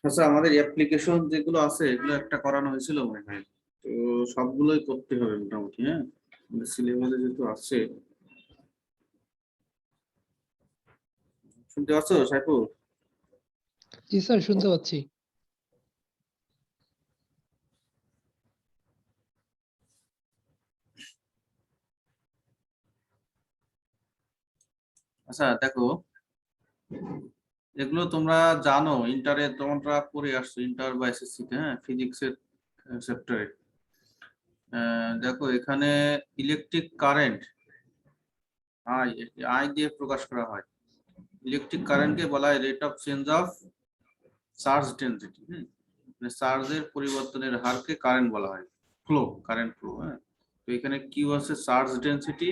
আচ্ছা, আমাদের অ্যাপ্লিকেশন যেগুলো আছে এগুলো একটা করানো হয়েছিল মনে হয়, তো সবগুলোই করতে হবে মোটামুটি। হ্যাঁ, সিলেবাসে যেহেতু আছে। শুনতে পাচ্ছ সাইফুল? জি স্যার, শুনতে পাচ্ছি। আচ্ছা দেখো, এগুলো তোমরা জানো, ইন্টারে তোমরা পড়ে আসছো, ইন্টার বা এসএসসি তে। হ্যাঁ, ফিজিক্সের চ্যাপ্টারে। দেখো এখানে ইলেকট্রিক কারেন্ট আই, আই দিয়ে প্রকাশ করা হয়। ইলেকট্রিক কারেন্টকে বলা হয় rate of change of charge density. মানে চার্জের পরিবর্তনের হারকে কারেন্ট বলা হয়, ফ্লো, কারেন্ট ফ্লো। হ্যাঁ, তো এখানে কিউ হচ্ছে চার্জ ডেনসিটি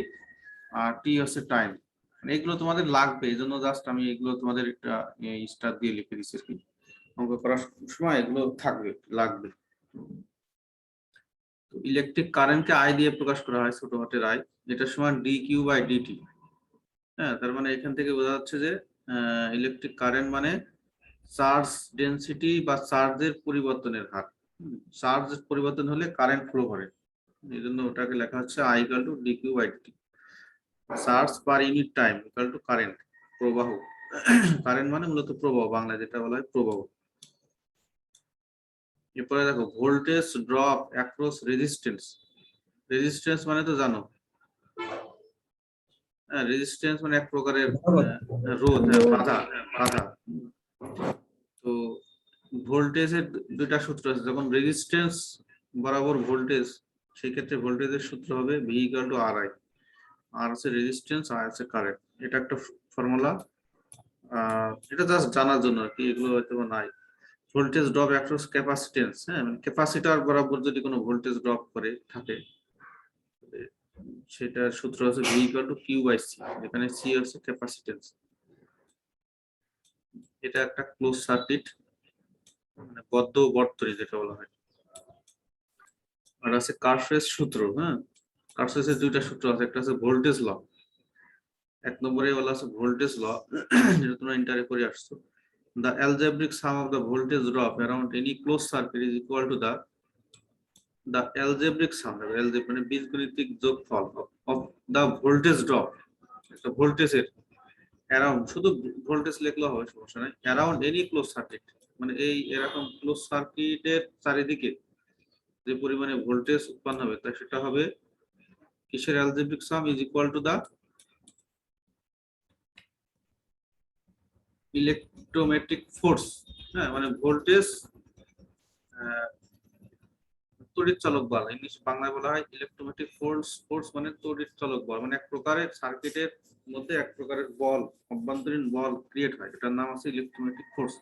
আর টি হচ্ছে টাইম। এগুলো তোমাদের লাগবে, এই জন্য জাস্ট আমি এগুলো তোমাদের একটা স্টার দিয়ে লিখে দিচ্ছি আর কি। অঙ্ক করার সময় এগুলো থাকবে, লাগবে। তো ইলেকট্রিক কারেন্টকে আই দিয়ে প্রকাশ করা হয়, ছোট হাতের আই, যেটা সমান ডি কিউ বাই ডিটি। হ্যাঁ, তার মানে এখান থেকে বোঝা যাচ্ছে যে ইলেকট্রিক কারেন্ট মানে চার্জ ডেনসিটি বা চার্জের পরিবর্তনের হার। চার্জ পরিবর্তন হলে কারেন্ট ফ্লো করে, এই জন্য ওটাকে লেখা হচ্ছে I equal to D Q by DT. Charge per unit time equal to current, প্রবাহ। কারেন্ট মানে মূলত প্রবাহ, বাংলা যেটা বলা হয় প্রবাহ। এরপরে দেখো voltage drop across resistance. Resistance মানে তো জানো, হ্যাঁ, রেজিস্ট্যান্স মানে এক প্রকারের রোধ, হ্যাঁ, বাধা, বাধা। তো ভোল্টেজের দুইটা সূত্র আছে, যখন রেজিস্ট্যান্স বরাবর ভোল্টেজ, সেই ক্ষেত্রে ভোল্টেজের সূত্র হবে V equal to R I. R আছে রেজিস্ট্যান্স, আর আছে কারেন্ট। এটা একটা ফর্মুলা, এটা জাস্ট জানার জন্য আর কি, এগুলো হয়তো নাই। ভোল্টেজ ড্রপ অ্যাক্রস ক্যাপাসিটেন্স, হ্যাঁ, মানে ক্যাপাসিটর বরাবর যদি কোনো ভোল্টেজ ড্রপ করে থাকে, সেটার সূত্র হচ্ছে V equal to Q by C, এখানে সি হচ্ছে ক্যাপাসিটেন্স। এটা একটা ক্লোজ সার্কিট, মানে বদ্ধ বর্তনী যেটা বলা হয়। আর আছে কার্শফের সূত্র। হ্যাঁ, কার্শফের দুইটা সূত্র আছে, একটা আছে ভোল্টেজ ল, এক নম্বরে বলা আছে ভোল্টেজ ল, যেটা তোমরা ইন্টারে করে আসছো। The algebraic sum of the voltage drop around any closed circuit is equal to the algebraic sum, মানে বীজগণিতিক যোগফল of the voltage drop, একটা ভোল্টেজের অ্যারাউন্ড, শুধু ভোল্টেজ লিখলেও হবে, সমস্যা নাই, অ্যারাউন্ড এনি ক্লোজ সার্কিট, মানে এই এরকম ক্লোজ সার্কিটের চারিদিকে যে পরিমাণে ভোল্টেজ উৎপন্ন হবে, তা সেটা হবে কিসের algebraic sum, is equal to the electrometric force. হ্যাঁ, মানে ভোল্টেজ, তড়িৎ চালক বল, ইংলিশ বাংলায় বলা হয় ইলেকট্রোমেট্রিক ফোর্স। ফোর্স মানে তড়িৎ চালক বল, মানে এক প্রকারের সার্কিটের মধ্যে এক প্রকারের বল, অভ্যন্তরীণ বল ক্রিয়েট হয়, এটার নাম আছে ইলেকট্রোমেট্রিক ফোর্স।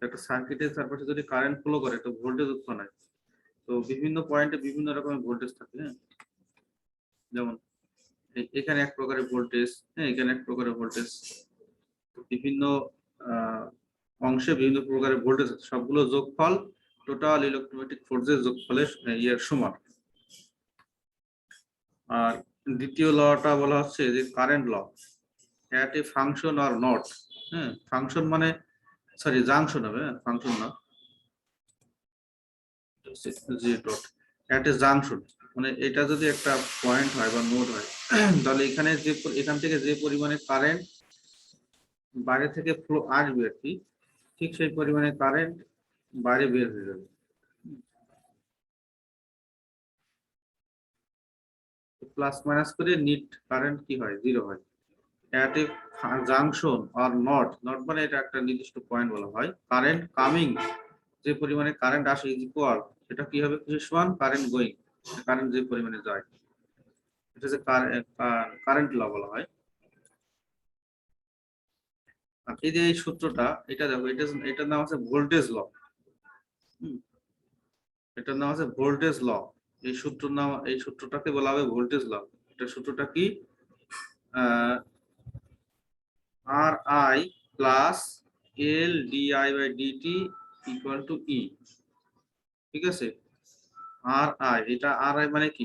একটা সার্কিটের চারপাশে যদি কারেন্ট ফ্লো করে তো ভোল্টেজ উৎপন্ন হয়। তো বিভিন্ন পয়েন্টে বিভিন্ন রকমের ভোল্টেজ থাকে। হ্যাঁ, যেমন এখানে এক প্রকারের ভোল্টেজ, হ্যাঁ, এখানে এক প্রকারের ভোল্টেজ, বিভিন্ন অংশে বিভিন্ন প্রকারের ভোল্টেজ, সবগুলো যোগফল টোটাল ইলেকট্রোমেট্রিক ফোর্সের যোগফলের ইয়ের সমান। আর দ্বিতীয় লটা বলা হচ্ছে যে current law, at a function or not. হ্যাঁ, ফাংশন মানে, সরি জাংশন হবে, ফাংশন না, জি ডট, এট এ জাংশন, মানে এটা যদি একটা পয়েন্ট হয় বা নোড হয়, তাহলে এখানে যে, এখান থেকে যে পরিমাণে কারেন্ট বাইরে থেকে ফ্লো আসবে আর কি, ঠিক সেই পরিমাণে কারেন্ট বাইরে বের হয়ে যাবে। প্লাস মাইনাস করে নিট কারেন্ট কি হয়, জিরো হয়। এট এ জাংশন আর নট, নট মানে এটা একটা নির্দিষ্ট পয়েন্ট বলা হয়। কারেন্ট কামিং, যে পরিমাণে কারেন্ট আসে, ইজ ইকুয়াল, এটা কি হবে, কিসের সমান, কারেন্ট গোয়িং, কারেন্ট যে পরিমাণে যায়, এটা যে কারেন্ট ল বলা হয়। আর এই যে এই সূত্রটা, এটা দেখো, এটার নাম আছে ভোল্টেজ ল। এটার নাম আছে ভোল্টেজ ল। এই সূত্রের নাম, এই সূত্রটাকে বলা হবে ভোল্টেজ ল। এটা সূত্রটা কি, R I plus L DI by DT equal to E. ঠিক আছে, আর আই, এটা আর আই মানে কি,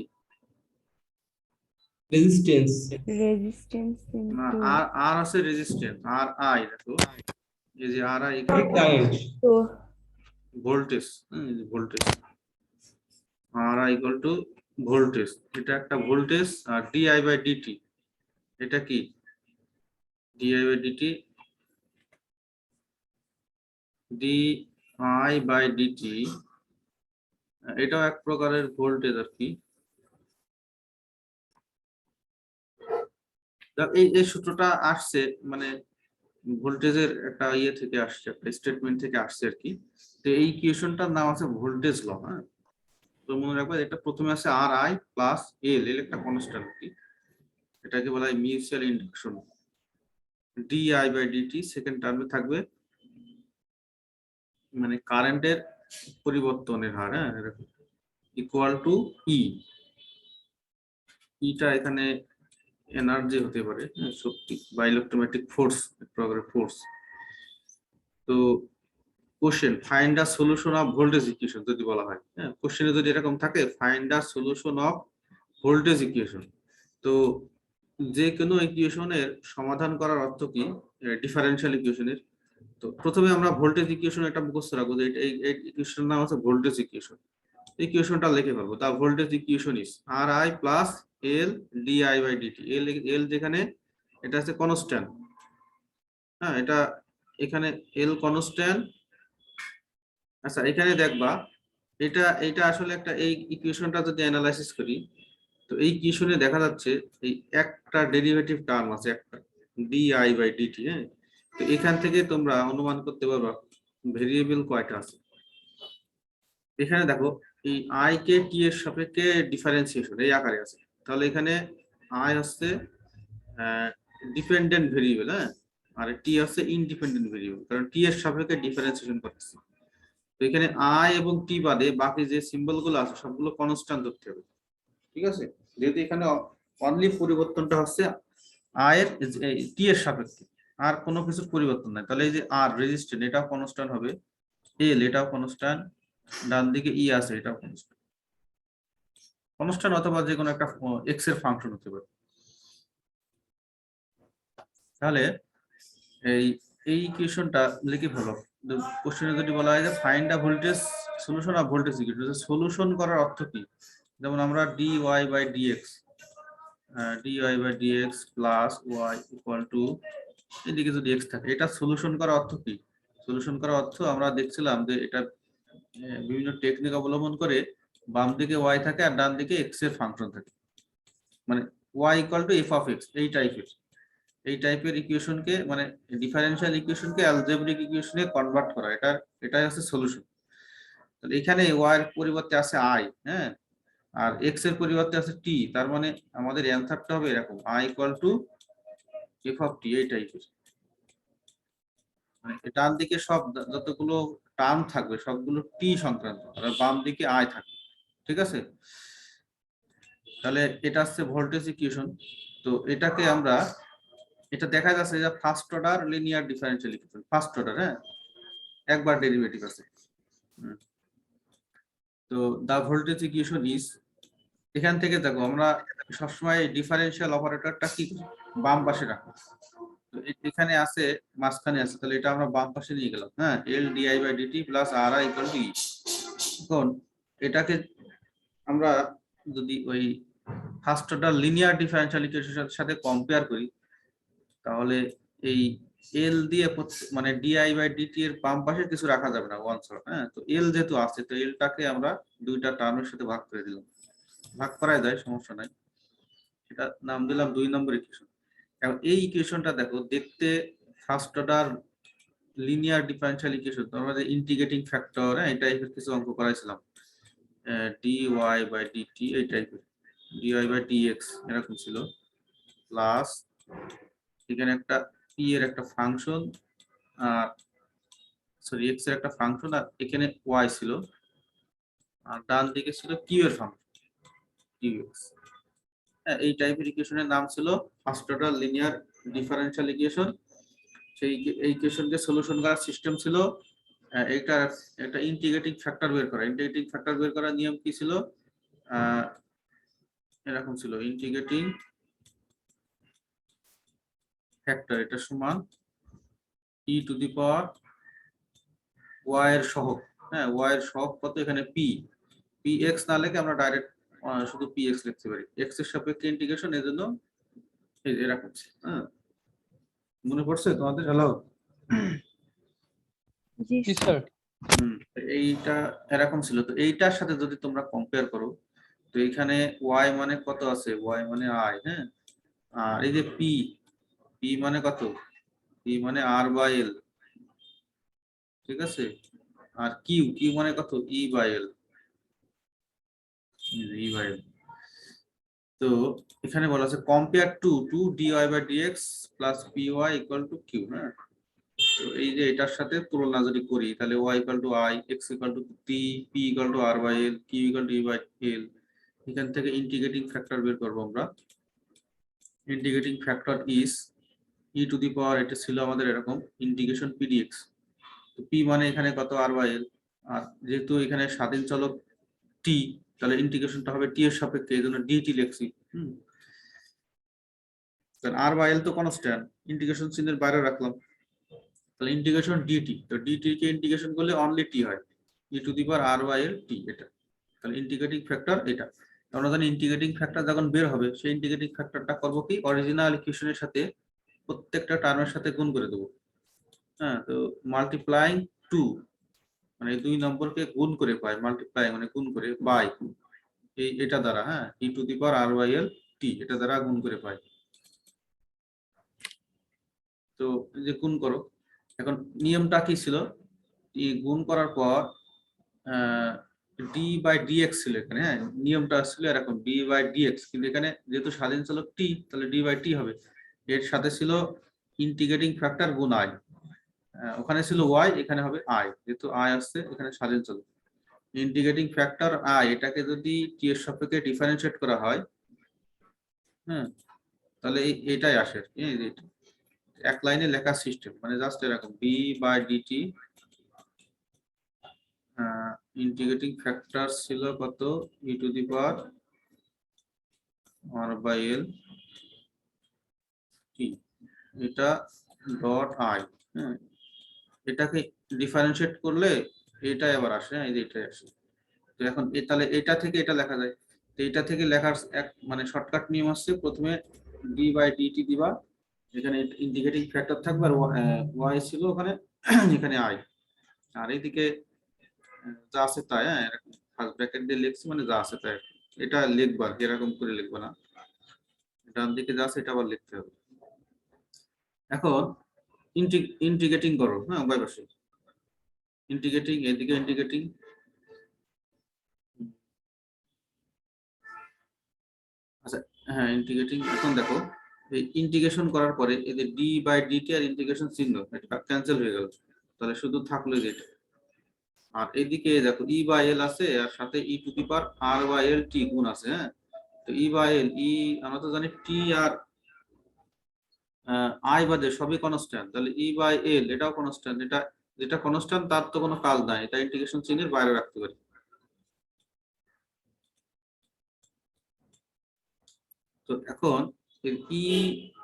রেজিস্ট্যান্স। না, আর আর আছে রেজিস্ট্যান্স, আর আই দেখো, এই যে R I current. Voltage, voltage R I equal to voltage, এটা একটা ভোল্টেজ। আর ডিআই বাই ডিটি, এটা কি DI by DT, DI by DT এটাও এক প্রকারের ভোল্টেজ আর কি। এই সূত্রটা আসছে মানে ভোল্টেজের একটা ইয়ে থেকে আসছে, একটা স্টেটমেন্ট থেকে আসছে আর কি। তো এই ইকুয়েশনটার নাম আছে ভোল্টেজ ল। হ্যাঁ, তো মনে রাখবে এটা প্রথমে আছে আর আই প্লাস এল, এল একটা কনস্ট্যান্ট কি, এটাকে বলা হয় mutual induction. DI by DT second টার্মে থাকবে মানে কারেন্টের পরিবর্তনের হার, হ্যাঁ, ইকুয়াল টু ই। ইটা এখানে এনার্জি হতে পারে, শক্তি বা ইলেকট্রোম্যাগনেটিক ফোর্স, ফোর্স। তো question find the solution of voltage equation যদি বলা হয়, হ্যাঁ, কোশ্চেনে যদি এরকম থাকে find the solution of voltage equation, তো যে কোনো ইকুয়েশনের সমাধান করার অর্থ কি, ডিফারেনশিয়াল ইকুয়েশনের। তো প্রথমে আমরা ভোল্টেজ ইকুয়েশন একটা মুখস্থ রাখবো যে এই ইকুয়েশনের নাম আছে ভোল্টেজ ইকুয়েশন। ইকুয়েশনটা লিখে ফেলবো, the voltage equation is R I plus L DI by DT. L L যেখানে এটা আছে কনস্ট্যান্ট, হ্যাঁ, এটা এখানে এল কনস্ট্যান্ট। আচ্ছা এখানে দেখবা এটা এটা আসলে একটা, এই ইকুয়েশনটা যদি অ্যানালাইসিস করি তো এই ইকুয়েশনে দেখা যাচ্ছে এই একটা ডেরিভেটিভ টার্ম আছে একটা, ডিআই বাই ডিটি। হ্যাঁ, তো এখান থেকে তোমরা অনুমান করতে পারবা ভেরিয়েবল কয়টা আছে। এখানে দেখো এই আই কে টি এর সাপেক্ষে ডিফারেন্সিয়েশন এই আকারে আছে, তাহলে এখানে আই হচ্ছে ডিপেন্ডেন্ট ভেরিয়েবল, হ্যাঁ, আর টি হচ্ছে ইনডিপেন্ডেন্ট ভেরিয়েবল, কারণ টি এর সাপেক্ষে ডিফারেন্সিয়েশন করতেছি। তো এখানে আই এবং টি বাদে বাকি যে সিম্বল গুলো আছে সবগুলো কনস্ট্যান্ট ধরতে হবে, ঠিক আছে। যেহেতু এখানে অনলি পরিবর্তনটা হচ্ছে আই এর টি এর সাপেক্ষে, আর কোনো কিছুর পরিবর্তন নাই, তাহলে এই যে আর রেজিস্ট্যান্ট এটাও কনস্ট্যান্ট হবে, এল এটাও কনস্ট্যান্ট, ডান দিকে ই আছে এটাও কনস্ট্যান্ট, কনস্ট্যান্ট অথবা যে কোনো একটা এক্স এর ফাংশন হতে পারে। তাহলে এই এই ইকুয়েশনটা লিখে ফেলো। কোশ্চেনে যদি বলা হয় যে find the voltage solution of voltage equation, solution করার অর্থ কি, যেমন আমরা dy by dx, dy by dx plus y equal to, এদিকে যদি x থাকে, এটা সলিউশন করার অর্থ কি। সলিউশন করার অর্থ আমরা দেখছিলাম যে এটা বিভিন্ন টেকনিক অবলম্বন করে বাম দিকে y থাকে আর ডান দিকে x এর ফাংশন থাকে, মানে y equal two f of x, এই টাইপের ইকুয়েশনকে মানে ডিফারেনশিয়াল ইকুয়েশনকে অ্যালজেব্রিক ইকুয়েশনে কনভার্ট করা, এটাই হচ্ছে সলিউশন। তাহলে এখানে y এর পরিবর্তে আছে i, হ্যাঁ, আর x এর পরিবর্তে আছে t, তার মানে আমাদের অ্যানসারটা হবে এরকম i equal to f of t, এই টাইপের। মানে ডান দিকে সব যতগুলো টার্ম থাকবে সবগুলো t সংক্রান্ত, আর বাম দিকে i থাকবে, ঠিক আছে। তাহলে এটা হচ্ছে ভোল্টেজ ইকুয়েশন। তো এটাকে আমরা, এটা দেখা যাচ্ছে যে first order linear differential equation, first order, হ্যাঁ, একবার ডেরিভেটিভ আছে। তো দা ভোল্টেজ ইকুয়েশন ইজ, এখান থেকে দেখো আমরা সবসময় ডিফারেনশিয়াল অপারেটরটা কি বাম পাশে রাখো, তো এখানে আছে মাঝখানে আছে, তাহলে এটা আমরা বাম পাশে নিয়ে গেলাম, হ্যাঁ, L DI by DT plus R I equal to E. এখন এটাকে আমরা যদি ওই ফার্স্ট অর্ডার লিনিয়ার ডিফারেনশিয়াল ইকুয়েশনের সাথে কম্পেয়ার করি, তাহলে এই এল দিয়ে মানে ডিআই বাই ডিটি এর বাম পাশে কিছু রাখা যাবে না ওয়ান ছাড়া, হ্যাঁ, তো এল যেহেতু আছে তো এলটাকে আমরা দুইটা টার্মের সাথে ভাগ করে দিলাম, ভাগ করাই যায় সমস্যা নাই, এটা নাম দিলাম 2 নম্বর ইকুয়েশন। এখন এই ইকুয়েশনটা দেখো দেখতে first order linear differential equation, তো আমরা যে ইন্টিগ্রেটিং ফ্যাক্টর, হ্যাঁ, এই টাইপের কিছু অঙ্ক করাইছিলাম, dy বাই dt এই টাইপের, dy বাই dx এরকম ছিল, প্লাস এখানে একটা p এর একটা ফাংশন, আর সরি x এর একটা ফাংশন, আর এখানে y ছিল, আর ডান দিকে ছিল q এর ফাংশন qx। হ্যাঁ, এই টাইপের ইকুয়েশনের নাম ছিল first order linear differential equation. সেই এই ইকুয়েশনকে সলিউশন করার সিস্টেম ছিল এটা একটা ইন্টিগ্রেটিং ফ্যাক্টর বের করা। ইন্টিগ্রেটিং ফ্যাক্টর বের করার নিয়ম কি ছিল, এরকম ছিল, ইন্টিগ্রেটিং ফ্যাক্টর এটা সমান e two the power y এর সহগ, হ্যাঁ ওয়াই এর সহগ কত এখানে পি এক্স না লিখে আমরা ডাইরেক্ট শুধু পি এক্স লিখতে পারি, এক্স এর সাপেক্ষে ইন্টিগ্রেশন, এর জন্য এই যে এরকম। হ্যাঁ মনে পড়ছে তোমাদের? হ্যালো। জি স্যার। এইটা এরকম ছিল, তো এইটার সাথে যদি তোমরা কম্পেয়ার করো, তো এখানে ওয়াই মানে কত আছে, ওয়াই মানে আই, হ্যাঁ, আর এই যে পি মানে কত, পি মানে আর বাই এল, ঠিক আছে, আর কিউ মানে কত, ই বাই এল, ই বাই এল। তো এখানে বলা আছে compare to DY by DX plus P Y equal to Q, হ্যাঁ। তো এই যে এটার সাথে তুলনা যদি করি, তাহলে Y equal to I, X equal to T, P equal to R by L, Q equal to E by L. এখান থেকে ইন্টিগ্রেটিং ফ্যাক্টর বের করবো আমরা। Integrating factor is E to the power, এটা ছিল আমাদের এরকম ইন্টিগ্রেশন পি ডিএক্স। তো পি মানে এখানে কত, আর বাই এল, আর যেহেতু এখানে স্বাধীন চলক টি, তাহলে ইন্টিগ্রেশনটা হবে টি এর সাপেক্ষে, এই জন্য ডিটি লিখছি। কারণ আর বাই এল তো কনস্ট্যান্ট, ইন্টিগ্রেশন চিহ্নের বাইরে রাখলাম, তাহলে ইন্টিগ্রেশন ডিটি, তো ডিটি কে ইন্টিগ্রেশন করলে অনলি টি হয়, ই to the power R by L টি, এটা। তাহলে ইন্টিগ্রেটিং ফ্যাক্টর এটা। আমরা জানি ইন্টিগ্রেটিং ফ্যাক্টর যখন বের হবে, সেই ইন্টিগ্রেটিং ফ্যাক্টরটা করবো কি, অরিজিনাল ইকুয়েশনের সাথে প্রত্যেকটা টার্মের সাথে গুণ করে দেবো। হ্যাঁ, তো মাল্টিপ্লাইং টু মানে দুই নম্বরকে গুণ করে পাই, মাল্টিপ্লাই মানে গুণ করে, বাই এই এটা দ্বারা, হ্যাঁ, ই to the power R by L টি, এটা দ্বারা গুণ করে পাই। তো এই যে গুণ করো, এখন নিয়মটা কি ছিল, গুণ করার পর ডি বাই ডিএক্স ছিল এখানে, হ্যাঁ, নিয়মটা ছিল এরকম ডি বাই ডিএক্স, কিন্তু এখানে যেহেতু স্বাধীন চলক টি, তাহলে ডি বাই টি হবে। এর সাথে ছিল ইন্টিগ্রেটিং ফ্যাক্টর গুণ আই, ওখানে ছিল ওয়াই, এখানে হবে আই, যেহেতু আই আসছে এখানে স্বাধীন চলক। ইন্টিগ্রেটিং ফ্যাক্টর আই, এটাকে যদি টি এর সাপেক্ষে ডিফারেন্সিয়েট করা হয়, হ্যাঁ, তাহলে এটাই আসে, এই যে এক লাইনে লেখা সিস্টেম, মানে জাস্ট এরকম D by DT, integrating factor ছিল কত, E to the power R by L টি, এটা ডট আই, হ্যাঁ, এটাকে ডিফারেন্সিয়েট করলে এটাই আবার আসে, এই যে এটাই আসে। তো এখন তাহলে এটা থেকে এটা লেখা যায়, তো এটা থেকে লেখার এক মানে শর্টকাট নিয়ম আসছে, প্রথমে ডি বাই ডিটি দিবা, এখানে ইন্টিগ্রেটিং ফ্যাক্টর থাকবে, আর ওয়াই ছিল ওখানে, এখানে আই, আর এইদিকে যা আছে তাই, হ্যাঁ, এরকম ফার্স্ট ব্র্যাকেট দিয়ে লিখছি, মানে যা আছে তাই, এটা লিখবা এরকম করে লিখবা না, ডান দিকে যা আছে এটা আবার লিখতে হবে। এখন ইন্টিগ্রেটিং করো, হ্যাঁ, উভয় পাশে ইন্টিগ্রেটিং, এদিকে ইন্টিগ্রেটিং, আচ্ছা, হ্যাঁ ইন্টিগ্রেটিং। এখন দেখো এই ইন্টিগ্রেশন করার পরে এদের ডি বাই ডিটি আর ইন্টিগ্রেশন চিহ্ন এটা ক্যান্সেল হয়ে গেল, তাহলে শুধু থাকলো এটা। আর এদিকে দেখো ই বাই এল আছে, আর সাথে ই to the power R by L টি গুণ আছে, হ্যাঁ। তো ই বাই এল, আমরা তো জানি টি আর আই বাদে সবই কনস্ট্যান্ট, তাহলে ই বাই এল এটাও কনস্ট্যান্ট, এটা যেটা কনস্ট্যান্ট তার তো কোনো কাজ নাই, এটা ইন্টিগ্রেশন চিহ্নের বাইরে রাখতে পারি। তো এখন ই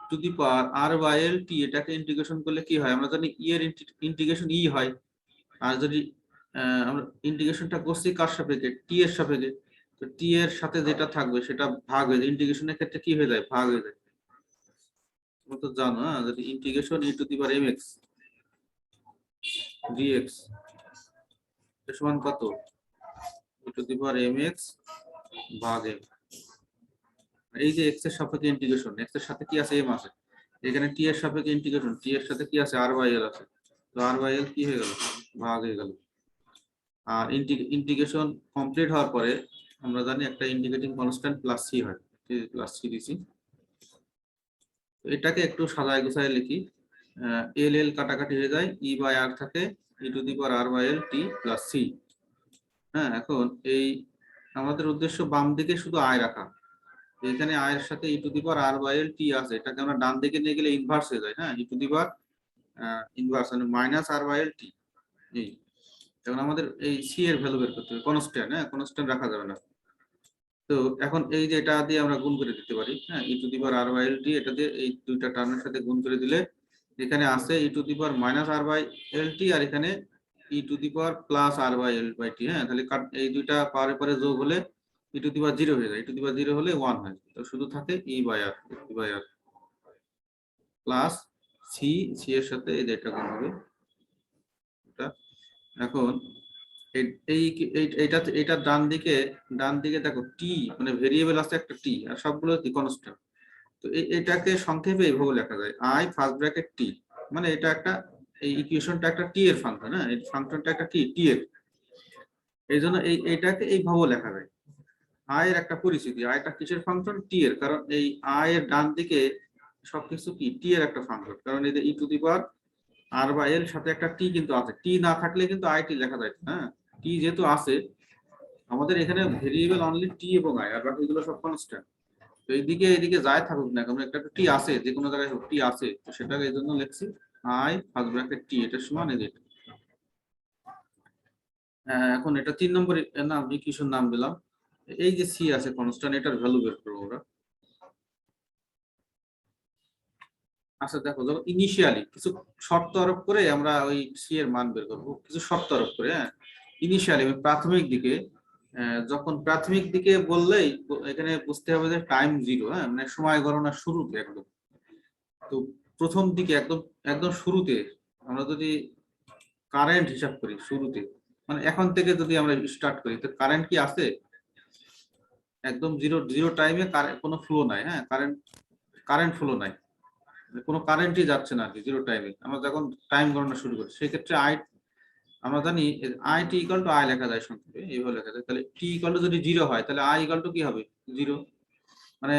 to the power R by L টি, এটাকে ইন্টিগ্রেশন করলে কি হয়, আমরা জানি ই এর ইন্টিগ্রেশন ই হয়, আর যদি আমরা ইন্টিগ্রেশনটা করছি কার সাপেক্ষে, টি এর সাপেক্ষে, তো টি এর সাথে যেটা থাকবে সেটা ভাগ হয়ে যায়, ইন্টিগ্রেশনের ক্ষেত্রে কি হয়ে যায়, ভাগ হয়ে যায়। তোমরা তো জানো, হ্যাঁ, যদি integration E to the power M X DX সমান কত, E to the power M X ভাগ এম, এই যে এক্স এর সাপেক্ষে ইন্টিগ্রেশন, এক্স এর সাথে কি আছে, এম আছে, এখানে টি এর সাপেক্ষে ইন্টিগ্রেশন, টি এর সাথে কি আছে, আর বাই এল আছে, তো আর বাই এল কি হয়ে গেল, ভাগ হয়ে গেল। আর ইন্টিগ্রেশন কমপ্লিট হওয়ার পরে আমরা জানি একটা ইন্টিগ্রেটিং কনস্ট্যান্ট প্লাস সি হয়, প্লাস সি দিছি। এটাকে একটু সাজায় গুছায় লিখি, এল এল কাটাকাটি হয়ে যায়, ই বাই আর থাকে, E to the power R by L T plus C. হ্যাঁ, এখন এই আমাদের উদ্দেশ্য বাম দিকে শুধু আয় রাখা, এখানে আয়ের সাথে ই to the power R by L টি আছে, এটাকে আমরা ডান দিকে নিয়ে গেলে ইনভার্স হয়ে যায়, হ্যাঁ, ই টু দি পাওয়ার ইনভার্স মানে মাইনাস আর বাই এল টি। এই এখন আমাদের এই সি এর ভ্যালু বের করতে হবে, কনস্ট্যান্ট, হ্যাঁ, কনস্ট্যান্ট রাখা যাবে না। তো এখন এই যে এটা দিয়ে আমরা গুণ করে দিতে পারি, হ্যাঁ, ই to the power R by L টি, এটা দিয়ে এই দুইটা টার্মের সাথে গুণ করে দিলে এখানে আছে E to the power minus R by L T, আর এখানে E to the power plus R by L by T. হ্যাঁ, তাহলে এই দুইটা পাওয়ারের পরে যোগ হলে ই টু দি পাওয়ার 0 হয়ে যায়, ই টু দি পাওয়ার 0 হলে 1 হয়, তো শুধু থাকে E by R plus C, C এর সাথে এই এটা গুণ হবে এটা। এখন এইটা এটা ডান দিকে দেখো টি মানে ভেরিয়েবল আছে একটা টি, আর সবগুলো কি কনস্ট্যান্ট। তো এটাকে সংক্ষেপে এইভাবে লেখা যায় আই ফার্স্ট ব্র্যাকেট টি, মানে এটা একটা এই ইকুয়েশনটা একটা টি এর ফাংশন। হ্যাঁ, এই ফাংশনটা একটা কি টি এর, এই জন্য এইটাকে এইভাবে লেখা যায়। আই এর একটা পরিচিতি, আইটা কিসের ফাংশন, টি এর, কারণ এই আই এর ডান দিকে সবকিছু কি টি এর একটা ফাংশন, কারণ এই যে ই টু দি পাওয়ার আর বা এর সাথে একটা টি কিন্তু আছে, টি না থাকলে কিন্তু আইটি লেখা যায় না। হ্যাঁ, টি যেহেতু আছে আমাদের এখানে ভেরিয়েবল অনলি টি এবং আই, আর বাকিগুলো সব কনস্ট্যান্ট। তো এইদিকে যাই থাকুক না কারণ একটা টি আছে, যে কোনো জায়গায় হোক টি আছে, তো সেটাকে এই জন্য লিখছি আই ফার্স্ট ব্র্যাকেট টি, এটা সমান এই যে। এখন এটা 3 নম্বরের নাম ইকুয়েশন নাম দিলাম। এই যে সি আছে কনস্ট্যান্ট, এটার ভ্যালু বের করবো আমরা। আচ্ছা দেখো, যখন ইনিশিয়ালি কিছু শর্ত আরোপ করে আমরা ওই সি এর মান বের করবো, কিছু শর্ত আরোপ করে। হ্যাঁ, ইনিশিয়ালি প্রাথমিক দিকে, যখন প্রাথমিক দিকে বললেই এখানে বুঝতে হবে যে টাইম 0। হ্যাঁ, মানে সময় গণনার শুরুতে একদম। তো প্রথম দিকে একদম একদম শুরুতে আমরা যদি কারেন্ট হিসাব করি শুরুতে, মানে এখন থেকে যদি আমরা স্টার্ট করি, তো কারেন্ট কি আছে, একদম জিরো জিরো টাইমে কোনো ফ্লো নাই। হ্যাঁ, কারেন্ট ফ্লো নাই, কোনো কারেন্টই যাচ্ছে না আর কি জিরো টাইমে। আমরা যখন টাইম গণনা শুরু করি সেক্ষেত্রে আমরা জানি I T equal to I লেখা যায় সংক্ষেপে, এইভাবে লেখা যায়। তাহলে টি ইকুয়াল টু যদি 0 হয় তাহলে আই ইকুয়াল টু কি হবে 0, মানে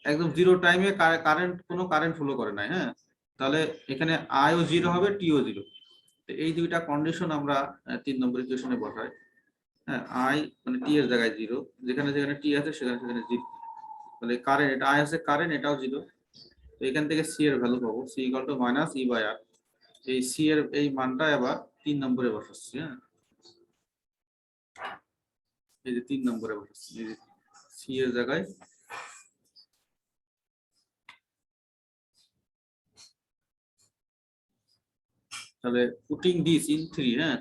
একদম জিরো টাইমে কোনো কারেন্ট ফ্লো করে নাই। হ্যাঁ, তাহলে এখানে আইও 0 হবে, টিও 0। তো এই দুইটা কন্ডিশন আমরা 3 নম্বর ইকুয়েশনে বসাই। হ্যাঁ, আই মানে টি এর জায়গায় 0, যেখানে যেখানে টি আছে সেখানে সেখানে 0। তাহলে কারেন্ট, এটা আই আছে কারেন্ট, এটাও 0। তো এখান থেকে সি এর ভ্যালু পাবো C equal to minus E by R. এই সি এর এই মানটা আবার 3 নম্বরে বসাচ্ছি। হ্যাঁ, এই যে 3 নম্বরে বসাচ্ছি, এই যে সি এর জায়গায় তাহলে পুটিং দিস ইন 3। হ্যাঁ,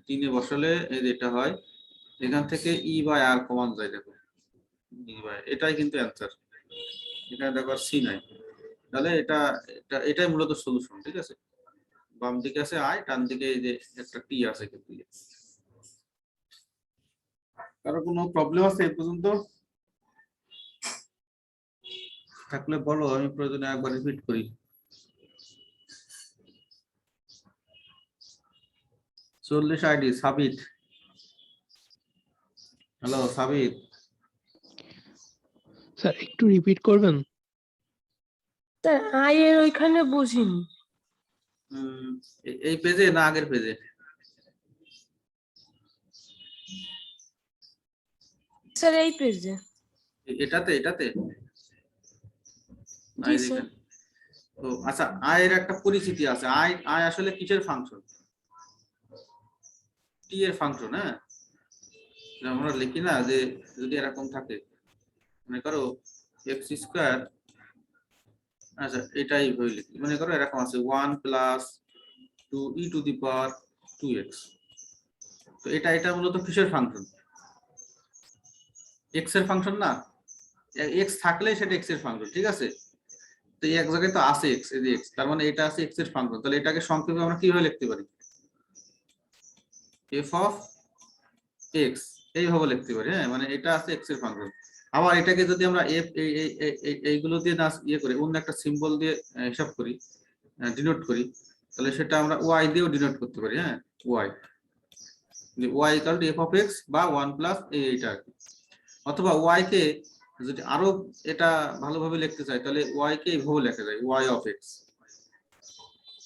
3 এ বসালে এই যে এটা হয়, এখান থেকে ই বাই আর কমান যায়। দেখো ই বাই, এটাই কিন্তু অ্যান্সার, এখানে দেখো সি নাই। তাহলে এটাই মূলত সলিউশন। ঠিক আছে, বাম দিকে আছে আই, ডান দিকে এই যে একটা টি আছে কিন্তু। কারো কোনো প্রবলেম আছে এই পর্যন্ত? থাকলে বলো, আমি প্রয়োজনে একবার রিপিট করি। 40 আইডি সাবিত। হ্যালো সাবিত। স্যার একটু রিপিট করবেন? স্যার আই এর ওইখানে বুঝিনি। এই পেজে না আগের পেজে? স্যার এই পেজে। এটাতে এটাতে জি স্যার। তো আচ্ছা, আয়ের একটা পরিচিতি আছে। আয় আয় আসলে কিসের ফাংশন, টি এর ফাংশন। হ্যাঁ, আমরা লিখি না যে যদি এরকম থাকে, মনে করো এক্স স্কোয়ার, আচ্ছা এটাই হয়ে লিখি, মনে করো এরকম আছে 1 plus 2 E to the power 2x। তো এটা মূলত কিসের ফাংশন, এক্স এর ফাংশন না, এক্স থাকলে সেটা এক্স এর ফাংশন। ঠিক আছে, তো এই এক জায়গায় তো আছে এক্স, এই যে এক্স, তার মানে এটা আছে এক্স এর ফাংশন। তাহলে এটাকে সংক্ষেপে আমরা কিভাবে লিখতে পারি, এফ অফ এক্স, এইভাবে লিখতে পারি। হ্যাঁ, মানে এটা আছে এক্স এর ফাংশন। আবার এটাকে যদি আমরা এফ এইগুলো দিয়ে না ইয়ে করি, অন্য একটা সিম্বল দিয়ে হিসাব করি, ডিনোট করি, তাহলে সেটা আমরা ওয়াই দিয়েও ডিনোট করতে পারি। হ্যাঁ, Y, Y equal to F of X বা 1 প্লাস এইটা আর কি। অথবা ওয়াই কে যদি আরো এটা ভালোভাবে লিখতে চাই, তাহলে ওয়াই কে এইভাবে লেখা যায় ওয়াই অফ এক্স,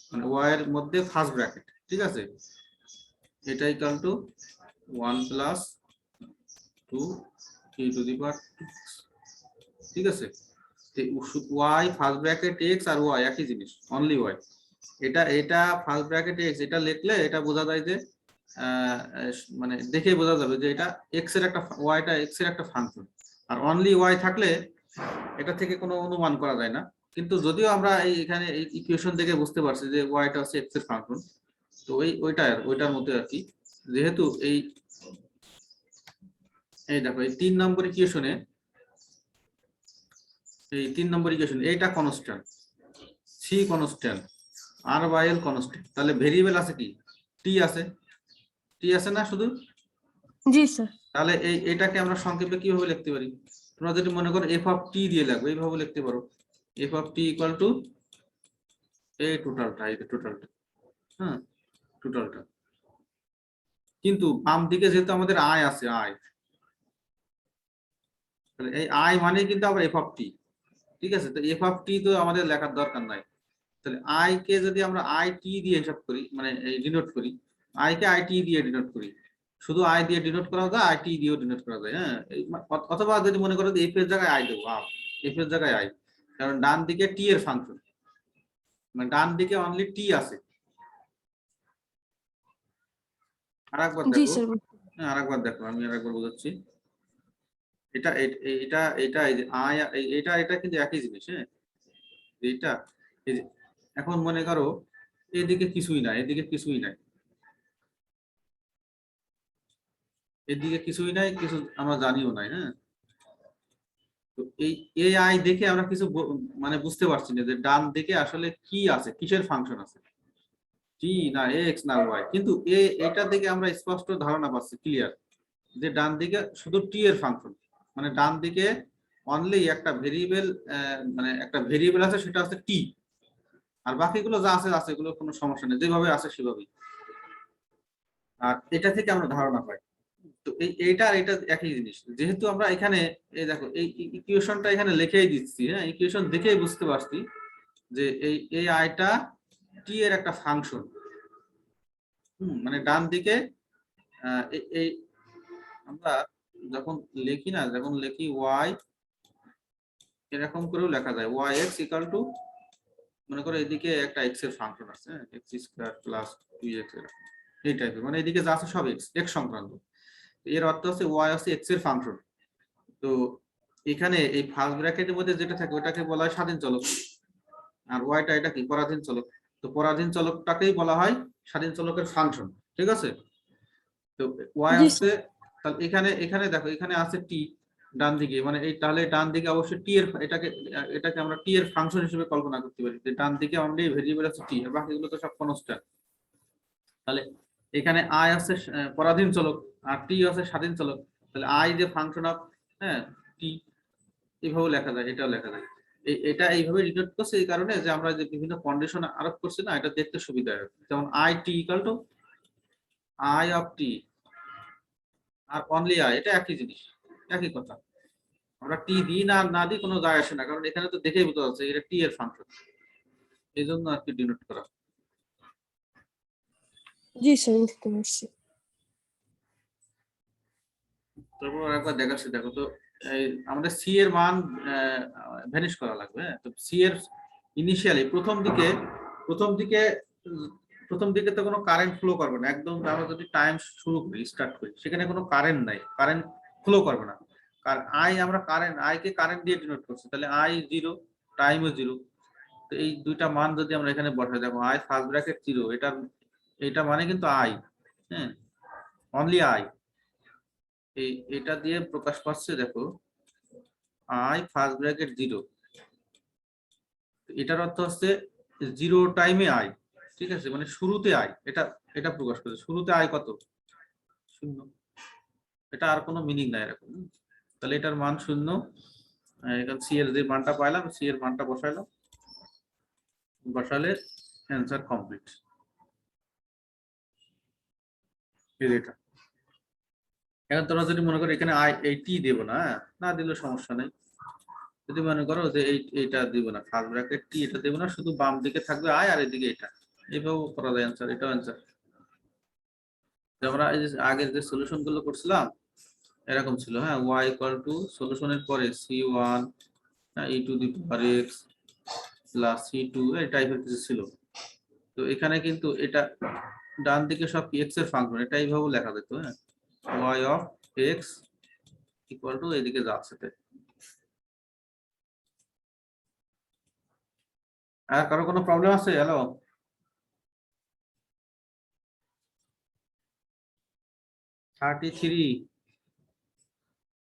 মানে ওয়াই এর মধ্যে ফার্স্ট ব্র্যাকেট। ঠিক আছে, এটা equal to 1 plus 2 E to the power 2। ঠিক আছে, ওয়াই ফার্স্ট ব্র্যাকেট এক্স আর ওয়াই একই জিনিস, অনলি ওয়াই। এটা ফার্স্ট ব্র্যাকেট এক্স, এটা লিখলে এটা বোঝা যায় যে মানে দেখে বোঝা যাবে যে এটা এক্স এর একটা, ওয়াইটা এক্স এর একটা ফাংশন। আর অনলি ওয়াই থাকলে এটা থেকে কোনো অনুমান করা যায় না। কিন্তু যদিও আমরা এখানে এই ইকুয়েশন থেকে বুঝতে পারছি যে ওয়াইটা হচ্ছে এক্স এর ফাংশন, তো ওইটার মধ্যে আর কি, যেহেতু এই দেখো এই 3 নম্বর ইকুয়েশনে, এই 3 নম্বর ইকুয়েশন এইটা constant, C constant, R by L constant, তাহলে ভেরিয়েবল আছে কি, টি আছে, টি আছে না শুধু। জি স্যার। তাহলে এটাকে আমরা সংক্ষেপে কিভাবে লিখতে পারি, তোমরা যদি মনে করো এফ অফ টি দিয়ে লাগবে, এইভাবে লিখতে পারো, F of T equal two এই টোটালটা, হ্যাঁ টোটালটা। কিন্তু বাম দিকে যেহেতু আমাদের আয় আছে, আয়, তাহলে এই আয় মানে কিন্তু আবার এফ অফ টি, ঠিক আছে। তো এফ অফ টি তো আমাদের লেখার দরকার নাই, তাহলে আই কে যদি আমরা আই টি দিয়ে হিসাব করি, মানে এই ডিনোট করি, আই কে আই টি দিয়ে ডিনোট করি, শুধু আই দিয়ে ডিনোট করা যায়, আই টি দিয়েও ডিনোট করা যায়, হ্যাঁ। অথবা যদি মনে করো এফ এর জায়গায় আই দেবো, এফ এর জায়গায় আই, কারণ ডান দিকে টি এর ফাংশন, মানে ডান দিকে অনলি টি আছে। আরেকবার জি দেখো, স্যার। হ্যাঁ আরেকবার দেখো, আমি আরেকবার বোঝাচ্ছি। এটা এটা এটা এই যে আই, এটা কিন্তু একই জিনিস, হ্যাঁ। এইটা এই যে, এখন মনে করো এদিকে কিছুই নাই, এদিকে কিছুই নাই, এদিকে কিছুই নাই, কিছু আমরা জানিও নাই, হ্যাঁ। তো এই আই দেখে আমরা কিছু মানে বুঝতে পারছি না যে ডান দিকে আসলে কি আছে, কিসের ফাংশন আছে, টি না এক্স না ওয়াই, কিন্তু এটা দেখে আমরা স্পষ্ট ধারণা পাচ্ছি, ক্লিয়ার, যে ডান দিকে শুধু টি এর ফাংশন, মানে ডান দিকে অনলি একটা ভেরিয়েবল, মানে একটা ভেরিয়েবল আছে, সেটা হচ্ছে টি, আর বাকিগুলো যা আছে আছে, এগুলো কোনো সমস্যা নেই, যেভাবে আছে সেভাবেই। আর এটা থেকে আমরা ধারণা পাই। তো এইটা আর এটা একই জিনিস, যেহেতু আমরা এখানে এই দেখো এই ইকুয়েশনটা এখানে লিখেই দিচ্ছি, হ্যাঁ, ইকুয়েশন দেখেই বুঝতে পারছি যে এই আইটা টি এর একটা ফাংশন, মানে ডান দিকে এই আমরা যখন লিখি না, যখন লিখি ওয়াই, এরকম করেও লেখা যায়, ওয়াই এক্স ইকুয়াল টু, মনে করো এদিকে একটা এক্স এর ফাংশন আছে, এক্স স্কয়ার প্লাস 2x, এই টাইপের, মানে এদিকে যা আছে সব এক্স, এক্স সংক্রান্ত, এর অর্থ হচ্ছে ওয়াই হচ্ছে এক্স এর ফাংশন। তো এখানে এই ফার্স্ট ব্র্যাকেটের মধ্যে যেটা থাকে ওটাকে বলা হয় স্বাধীন চলক, আর ওয়াইটা এটা কি, পরাধীন চলক। তো পরাধীন চলকটাকেই বলা হয় স্বাধীন চলকের ফাংশন, ঠিক আছে। তো ওয়াই জি হচ্ছে, স্যার। তাহলে এখানে দেখো, এখানে আছে টি ডান দিকে, মানে এই তাহলে ডান দিকে অবশ্যই টি এর, এটাকে আমরা টি এর ফাংশন হিসেবে কল্পনা করতে পারি, যে ডান দিকে অনলি ভেরিয়েবল আছে টি, আর বাকিগুলো তো সব কনস্ট্যান্ট। তাহলে এখানে আই আছে পরাধীন চলক, আর টি আছে স্বাধীন চলক, তাহলে আই যে ফাংশন অফ, হ্যাঁ, টি, এইভাবে লেখা যায়, এটাও লেখা যায়। এটা এইভাবে ডিনোট করছে এই কারণে যে আমরা যে বিভিন্ন কন্ডিশন আরোপ করছি না, এটা দেখতে সুবিধা হয়। যেমন I T equal to I of T, আর অনলি আই, এটা একই জিনিস, একই কথা। আমরা টি দিই না না দিই কোনো যায় আসে না, কারণ এখানে তো দেখেই বোঝা যাচ্ছে এটা টি এর ফাংশন, এই জন্য আর কি ডিনোট করা। জি স্যার, বুঝতে পারছি। তারপর একবার দেখাচ্ছি, দেখো তো এই আমাদের সি এর মান ভ্যানিশ করা লাগবে, হ্যাঁ। তো সি এর ইনিশিয়ালি প্রথম দিকে প্রথম দিকে তো কোনো কারেন্ট ফ্লো করবে না, একদম আমরা যদি টাইম শুরু করি, স্টার্ট করি, সেখানে কোনো কারেন্ট নাই, কারেন্ট ফ্লো করবে না, কারণ আই, আমরা কারেন্ট আই কে কারেন্ট দিয়ে ডিনোট করছি, তাহলে আই জিরো, টাইমও জিরো। তো এই দুইটা মান যদি আমরা এখানে বসাই, দেখো আই ফার্স্ট ব্র্যাকেট জিরো, এটা মানে কিন্তু আই, হ্যাঁ, অনলি আই, এটা দিয়ে প্রকাশ পাচ্ছে, দেখো আই ফার্স্ট ব্র্যাকেট জিরো, এটার অর্থ হচ্ছে জিরো টাইমে আই, ঠিক আছে, মানে শুরুতে আই, এটা এটা প্রকাশ করছে, শুরুতে আই কত, শূন্য, এটা আর কোনো মিনিং নাই এরকম। তাহলে এটার মান শূন্য, এখানে সি এর যে মানটা পাইলাম, সি এর মানটা বসাইলাম, বসালে অ্যান্সার কমপ্লিট, এটা। এখন তোমরা যদি মনে করো এখানে আই এই টি দেবো না, না দিলে সমস্যা নেই, যদি মনে করো যে এইটা দিব না, ফার্স্ট ব্র্যাকেট টি এটা দেবো না, শুধু বাম দিকে থাকবে আই আর এদিকে এটা, এইভাবেও করা যায় অ্যান্সার, এটাও অ্যান্সার। আমরা এই যে আগের যে সলিউশন গুলো করছিলাম এরকম ছিল, হ্যাঁ, y ইকুয়াল টু সলিউশনের পরে c1 e two the power x plus c2, এই টাইপের কিছু ছিল। তো এখানে কিন্তু এটা ডান দিকে সব x এর ফাংশন, এটা এইভাবে লেখা যেত, হ্যাঁ, y of x equal to এদিকে যাচ্ছে তাই। আর কারো কোনো প্রবলেম আছে? হ্যালো, 33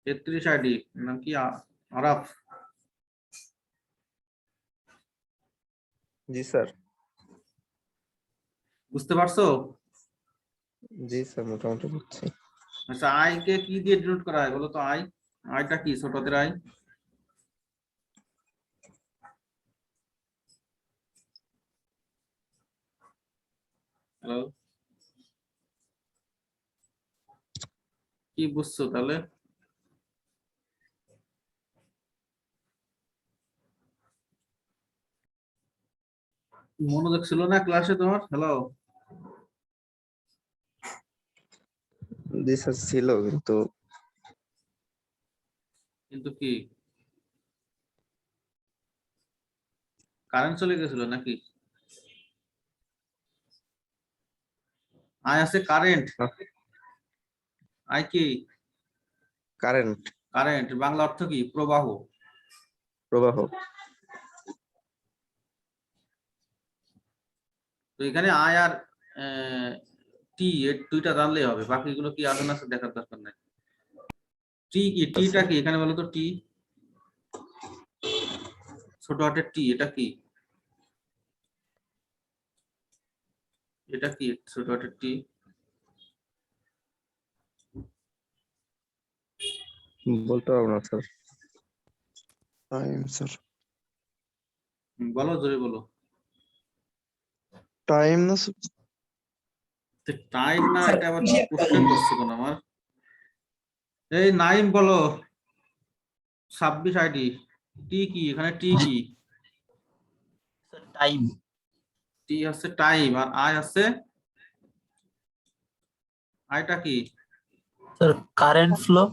33 আইডি নাম কি আরাফ? জি স্যার। বুঝতে পারছো? জি স্যার, মোটামুটি বুঝছি। আচ্ছা, আই কে কি দিয়ে ডিনোট করা হয় বলো তো? আইটা কি? ছোট হাতের আই। হ্যালো, কি বুঝছো তাহলে? মনোযোগ ছিল না ক্লাসে তোমার? হ্যালো, জি স্যার ছিল, কিন্তু কিন্তু কি কারেন্ট চলে গেছিল নাকি? আই আছে কারেন্ট। আই কি? কারেন্ট, কারেন্ট বাংলা অর্থ কি? প্রবাহ। প্রবাহ। তো এখানে আই আর টি এর দুইটা জানলেই হবে, বাকিগুলো কি আছে না দেখার দরকার নাই। টি কি? টিটা কি এখানে বলো তো? টি ছোট হাতের টি, এটা কি? এটা কি ছোট হাতের টি? বলতে পারবো না স্যার। Time sir. বলো, জোরে বলো। টাইম না স্যার? টাইম না, এটা আবার কোশ্চেন করছে কোন আমার? এই নাইম বলো, 26 আইডি। টি কি এখানে? টি কি? টাইম। টি হচ্ছে টাইম, আর আই হচ্ছে, আইটা কি? Sir current flow.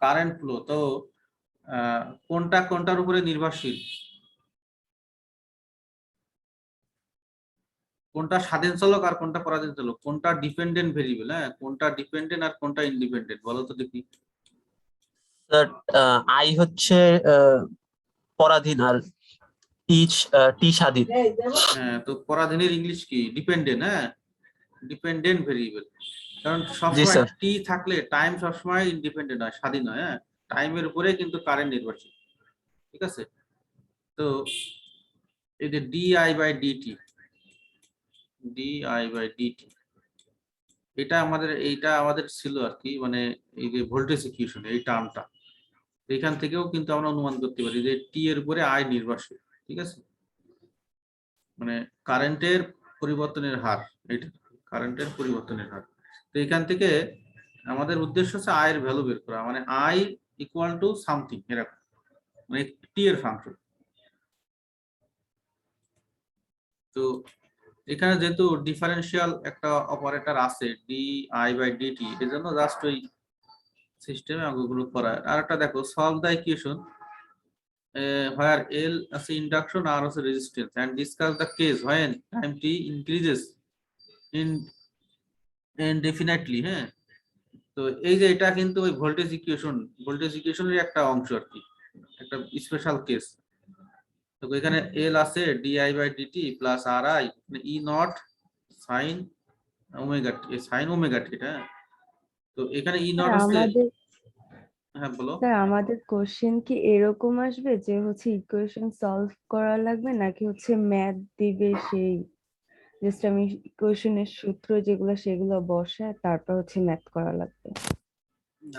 Current flow. তো কোনটা কোনটার উপরে নির্ভরশীল? কোনটা স্বাধীন চলক আর কোনটা পরাধীন চলক? কোনটা ডিপেন্ডেন্ট ভেরিয়েবল? হ্যাঁ, কোনটা ডিপেন্ডেন্ট আর কোনটা ইন্ডিপেন্ডেন্ট বলো তো দেখি। স্যার আই হচ্ছে পরাধীন আর টি স্বাধীন। হ্যাঁ, তো পরাধীনের ইংলিশ কি? ডিপেন্ডেন্ট। হ্যাঁ, ডিপেন্ডেন্ট ভেরিয়েবল। কারণ জি সবসময় স্যার। টি থাকলে টাইম সবসময় ইন্ডিপেন্ডেন্ট হয়, স্বাধীন হয়। হ্যাঁ, টাইমের উপরে কিন্তু কারেন্ট নির্ভরশীল। ঠিক আছে? তো এই যে DI by DT, DI by DT, এইটা আমাদের ছিল আর কি, মানে এই যে ভোল্টেজ ইকুয়েশন এই টার্মটা, এখান থেকেও কিন্তু আমরা অনুমান করতে পারি যে টি এর উপরে আই নির্ভরশীল। ঠিক আছে? মানে কারেন্টের পরিবর্তনের হার, এটা কারেন্টের পরিবর্তনের হার। তো এখান থেকে আমাদের উদ্দেশ্য হচ্ছে আয়ের ভ্যালু বের করা, মানে আই ইকুয়াল টু সামথিং এরকম, মানে টি এর ফাংশন। তো এখানে যেহেতু ডিফারেন্সিয়াল একটা অপারেটর আছে ডি আই বাই ডিটি, এর জন্য জাস্ট ওই সিস্টেমে অঙ্কগুলো করা। আর একটা দেখো, solve the equation where L as induction, R as resistance, and discuss the case when time t increases in indefinitely। হ্যাঁ, তো এই যে এটা কিন্তু ওই ভোল্টেজ ইকুয়েশনের একটা অংশ আর কি, একটা স্পেশাল কেস। তো এখানে এল আছে DI by DT plus R I, E naught sine omega T, sine omega T. হ্যাঁ, তো এখানে ই নট আছে। আমাদের হ্যাঁ বলো। স্যার আমাদের কোশ্চেন কি এরকম আসবে যে হচ্ছে ইকুয়েশন সলভ করা লাগবে নাকি হচ্ছে ম্যাথ দিবে, সেই জাস্ট আমি ইকুয়েশনের সূত্র যেগুলো সেগুলো বসায় তারপর হচ্ছে ম্যাথ করা লাগবে?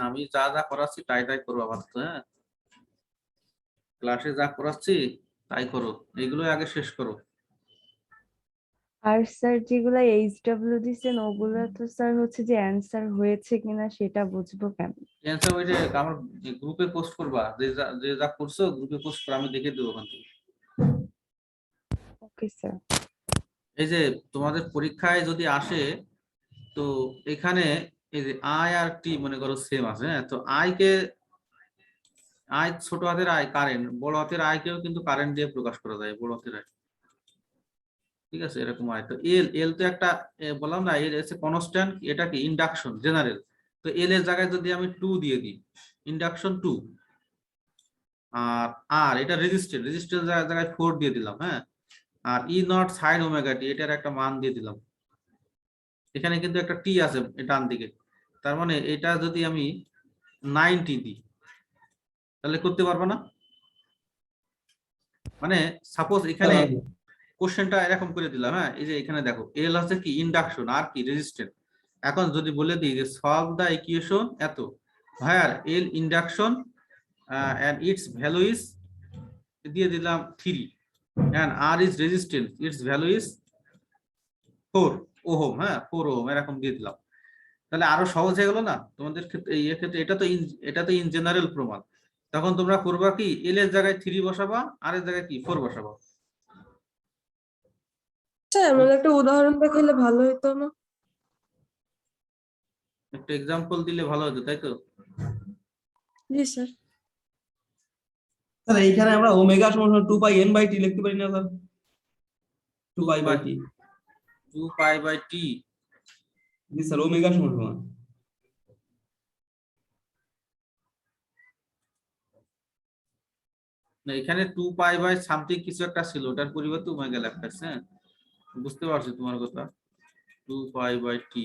আমি যা যা করাচ্ছি তাই তাই করবো আপাতত। হ্যাঁ, ক্লাসে যা করাচ্ছি তাই করো, এগুলো আগে শেষ করো। আর স্যার যেগুলা এইচডব্লিউ দিছেন ওগুলা তো স্যার হচ্ছে যে অ্যান্সার হয়েছে কিনা সেটা বুঝবো কেন? ক্যান্সার ওই যে আমার গ্রুপে পোস্ট করবা, যে যা করছো গ্রুপে পোস্ট করে আমি দেখে দেবো ওখান থেকে। Okay sir. এই যে তোমাদের পরীক্ষায় যদি আসে, তো এখানে এই যে আই আর টি মনে করো সেম আছে। হ্যাঁ, তো আই ছোট হাতের আই কারেন্ট, বড় হাতের আই কেও কিন্তু কারেন্ট দিয়ে প্রকাশ করা যায়, বড় হাতের আই। ঠিক আছে? এরকম আই। তো এল তো একটা বললাম না, এর হচ্ছে কনস্ট্যান্ট, এটা কি ইন্ডাকশন জেনারেল। তো এল এর জায়গায় যদি আমি 2 দিয়ে দিই, ইন্ডাকশন 2, আর আর এটা রেজিস্ট্যান্স জায়গায় 4 দিয়ে দিলাম। হ্যাঁ, আর ই নট সাইন ওমেগা টি, এটার একটা মান দিয়ে দিলাম। এখানে কিন্তু একটা টি আছে ডান দিকে, তার মানে এটা যদি আমি 90 দিই তাহলে করতে পারবো না? মানে সাপোজ এখানে কোশ্চেনটা এরকম করে দিলাম, হ্যাঁ, এই যে এখানে দেখো এল হচ্ছে কি ইন্ডাকশন আর কি রেজিস্ট্যান্স। এখন যদি বলে দিই যে সলভ দা ইকুয়েশন এত, higher L induction and its value is দিয়ে দিলাম 3 and r is resistance, its value is 4 ohm, হ্যাঁ 4 ওহম এরকম দিয়ে দিলাম, তাহলে আরো সহজ হয়ে গেল না তোমাদের ক্ষেত্রে? এই ক্ষেত্রে এটা তো ইন জেনারেল প্রমাণ। তখন তোমরা করবা কি, এল এর জায়গায় 3 বসাবা, আর এর জায়গায় কি 4 বসাবা। স্যার আমাদের একটা উদাহরণ দেখাইলে ভালো হতো না? একটা এক্সাম্পল দিলে ভালো হতো, তাই তো? জি স্যার। স্যার এইখানে আমরা ওমেগা সমান 2 পাই n বাই টি লিখতে পারি না sir? 2 pi by T. 2 pi by T. জি স্যার, ওমেগা সমান না, এখানে 2 পাই বাই সামথিং কিছু একটা ছিল, ওটার পরিবর্তে ওমেগা লেখা আছে। হ্যাঁ বুঝতে পারছি তোমার কথা। 2 পাই বাই টি